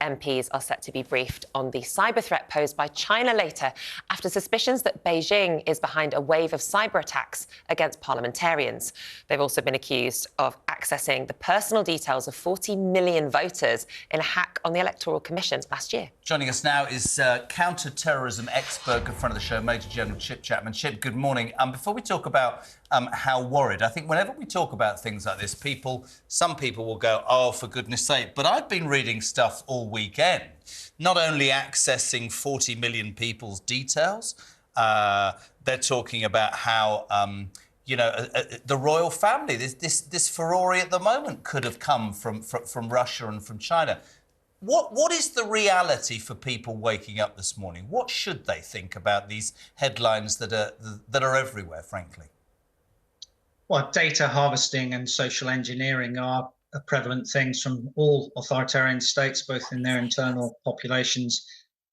MPs are set to be briefed on the cyber threat posed by China later, after suspicions that Beijing is behind a wave of cyber attacks against parliamentarians. They've also been accused of accessing the personal details of 40 million voters in a hack on the Electoral Commission last year. Joining us now is counter-terrorism expert, good friend of the show, Major General Chip Chapman. Chip, good morning. Before we talk about how worried, I think whenever we talk about things like this, some people will go, oh, for goodness sake. But I've been reading stuff all weekend, not only accessing 40 million people's details, they're talking about how, the royal family, this furore at the moment could have come from Russia and from China. What is the reality for people waking up this morning? What should they think about these headlines that are everywhere, frankly? Well, data harvesting and social engineering are prevalent things from all authoritarian states, both in their internal populations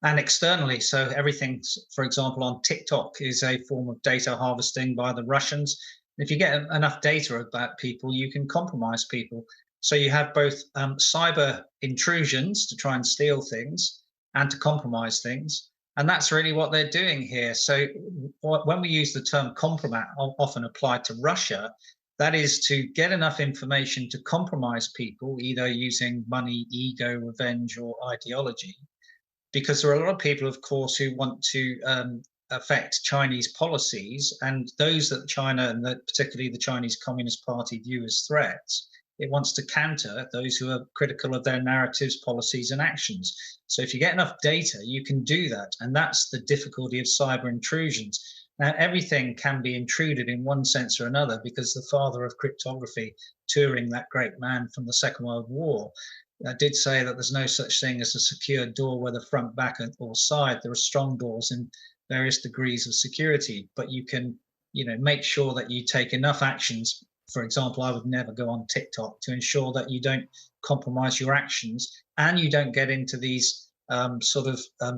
and externally. So everything, for example, on TikTok is a form of data harvesting by the Russians. If you get enough data about people, you can compromise people. So you have both cyber intrusions to try and steal things and to compromise things. And that's really what they're doing here. So when we use the term compromise, often applied to Russia, that is to get enough information to compromise people, either using money, ego, revenge, or ideology. Because there are a lot of people, of course, who want to affect Chinese policies, and those that China, and particularly the Chinese Communist Party, view as threats. It wants to counter those who are critical of their narratives, policies, and actions. So if you get enough data, you can do that. And that's the difficulty of cyber intrusions. Now, everything can be intruded in one sense or another, because the father of cryptography, Turing, that great man from the Second World War, did say that there's no such thing as a secure door, whether front, back, or side. There are strong doors in various degrees of security, but you can, make sure that you take enough actions. For example, I would never go on TikTok, to ensure that you don't compromise your actions and you don't get into these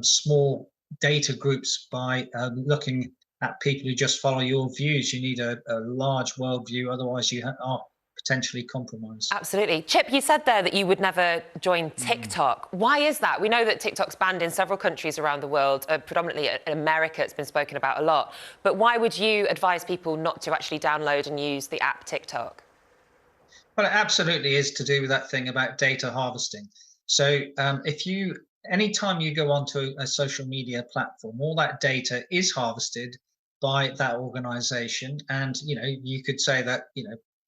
small data groups by looking at people who just follow your views. You need a large worldview, otherwise you are potentially compromised. Absolutely. Chip, you said there that you would never join TikTok. Why is that? We know that TikTok's banned in several countries around the world, predominantly in America. It's been spoken about a lot. But why would you advise people not to actually download and use the app TikTok? Well, it absolutely is to do with that thing about data harvesting. So anytime you go onto a social media platform, all that data is harvested by that organization. And, you could say that,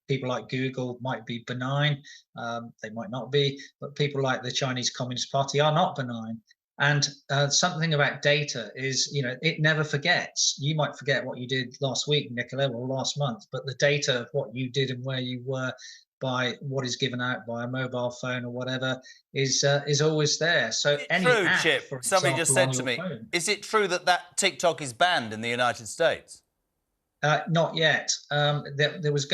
people like Google might be benign, they might not be, but people like the Chinese Communist Party are not benign. And something about data is, it never forgets. You might forget what you did last week, Nicola, or last month, but the data of what you did and where you were by what is given out by a mobile phone or whatever is always there. So any true, app, Chip, for somebody example, just said on to me, your phone, is it true that TikTok is banned in the United States? Not yet. There was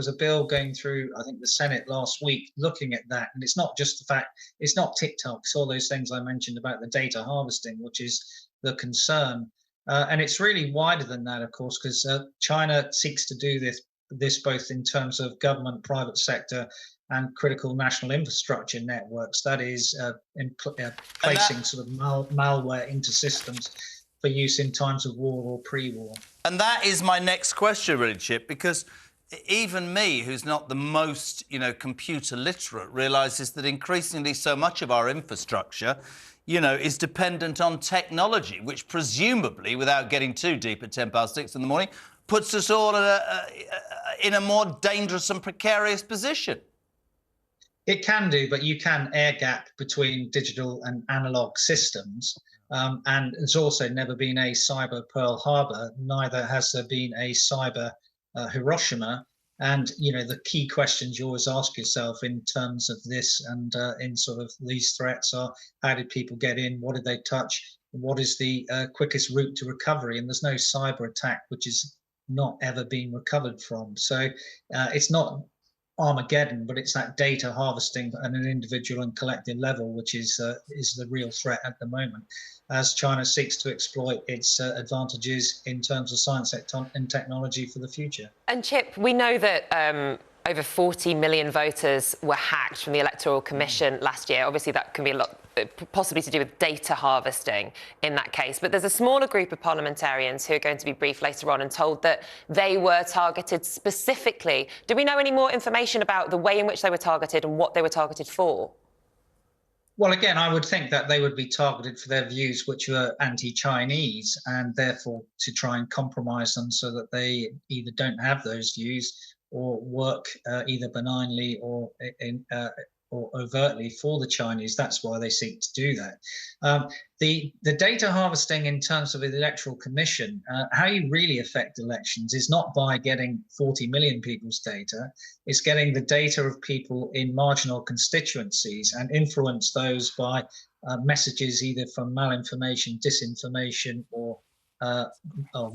a bill going through, I think, the Senate last week, looking at that. And it's not just the fact, it's not TikTok, it's all those things I mentioned about the data harvesting, which is the concern. And it's really wider than that, of course, because China seeks to do this both in terms of government, private sector, and critical national infrastructure networks. That is, placing sort of malware into systems for use in times of war or pre-war. And that is my next question, really, Chip, because even me, who's not the most, computer literate, realises that increasingly so much of our infrastructure, is dependent on technology, which presumably, without getting too deep at 6:10 in the morning, puts us all in a more dangerous and precarious position. It can do, but you can air gap between digital and analog systems. And there's also never been a cyber Pearl Harbor, neither has there been a cyber Hiroshima. And, the key questions you always ask yourself in terms of this and in sort of these threats are, how did people get in? What did they touch? What is the quickest route to recovery? And there's no cyber attack which is not ever been recovered from. So it's not Armageddon, but it's that data harvesting at an individual and collective level, which is the real threat at the moment, as China seeks to exploit its advantages in terms of science and technology for the future. And Chip, we know that Over 40 million voters were hacked from the Electoral Commission last year. Obviously, that can be a lot, possibly to do with data harvesting in that case. But there's a smaller group of parliamentarians who are going to be briefed later on and told that they were targeted specifically. Do we know any more information about the way in which they were targeted and what they were targeted for? Well, again, I would think that they would be targeted for their views, which were anti-Chinese, and therefore to try and compromise them so that they either don't have those views or work either benignly or overtly for the Chinese. That's why they seek to do that. The data harvesting in terms of the Electoral Commission, how you really affect elections is not by getting 40 million people's data, it's getting the data of people in marginal constituencies and influence those by messages either from malinformation, disinformation, or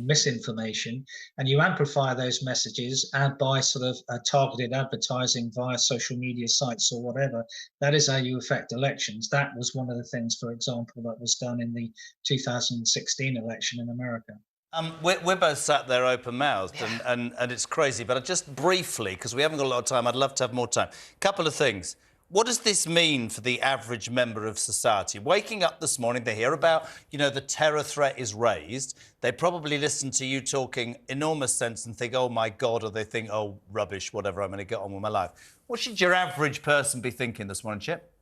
misinformation, and you amplify those messages and by sort of targeted advertising via social media sites or whatever. That is how you affect elections. That was one of the things, for example, that was done in the 2016 election in America. We're both sat there open-mouthed, and it's crazy. But just briefly, because we haven't got a lot of time, I'd love to have more time. Couple of things. What does this mean for the average member of society? Waking up this morning, they hear about, the terror threat is raised. They probably listen to you talking enormous sense and think, oh, my God, or they think, oh, rubbish, whatever, I'm going to get on with my life. What should your average person be thinking this morning, Chip?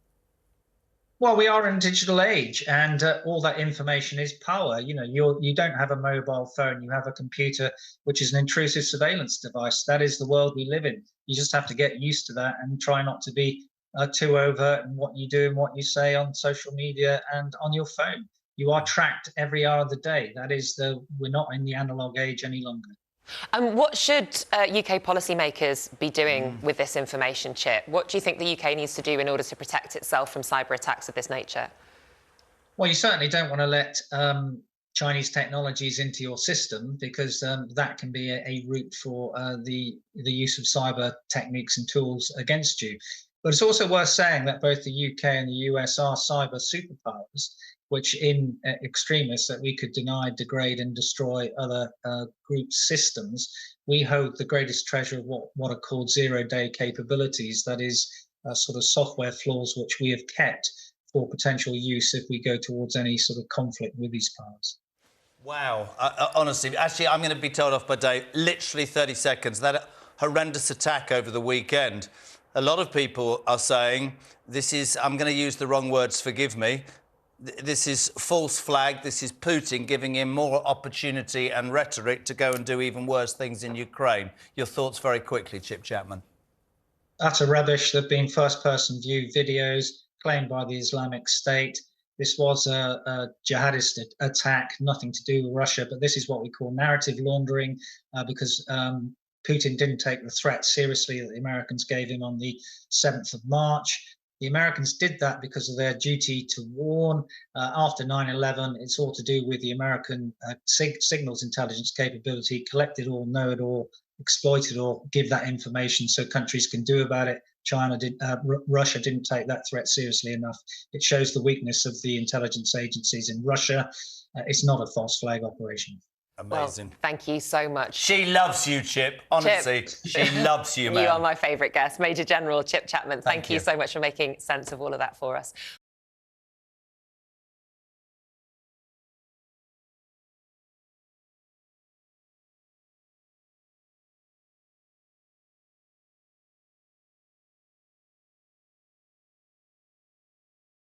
Well, we are in a digital age, and all that information is power. You don't have a mobile phone, you have a computer, which is an intrusive surveillance device. That is the world we live in. You just have to get used to that and try not to be too overt in what you do and what you say on social media and on your phone. You are tracked every hour of the day. We're not in the analog age any longer. And what should UK policymakers be doing with this information, Chip? What do you think the UK needs to do in order to protect itself from cyber attacks of this nature? Well, you certainly don't want to let Chinese technologies into your system, because that can be a route for the use of cyber techniques and tools against you. But it's also worth saying that both the UK and the US are cyber superpowers, which in extremis that we could deny, degrade and destroy other groups' systems. We hold the greatest treasure of what are called zero-day capabilities, that is sort of software flaws which we have kept for potential use if we go towards any sort of conflict with these powers. Wow. Honestly, actually, I'm going to be told off by Dave. Literally 30 seconds. That horrendous attack over the weekend. A lot of people are saying this is, I'm going to use the wrong words, forgive me, this is false flag, this is Putin giving him more opportunity and rhetoric to go and do even worse things in Ukraine. Your thoughts very quickly, Chip Chapman. Utter rubbish. There have been first-person view videos claimed by the Islamic State. This was a jihadist attack, nothing to do with Russia, but this is what we call narrative laundering, because Putin didn't take the threat seriously that the Americans gave him on the 7th of March. The Americans did that because of their duty to warn. After 9/11, it's all to do with the American signals intelligence capability, collect it all, know it all, exploit it all, give that information so countries can do about it. Russia didn't take that threat seriously enough. It shows the weakness of the intelligence agencies in Russia. It's not a false flag operation. Amazing. Well, thank you so much. She loves you, Chip. Honestly, she loves you, man. You are my favourite guest. Major General Chip Chapman, thank you you so much for making sense of all of that for us.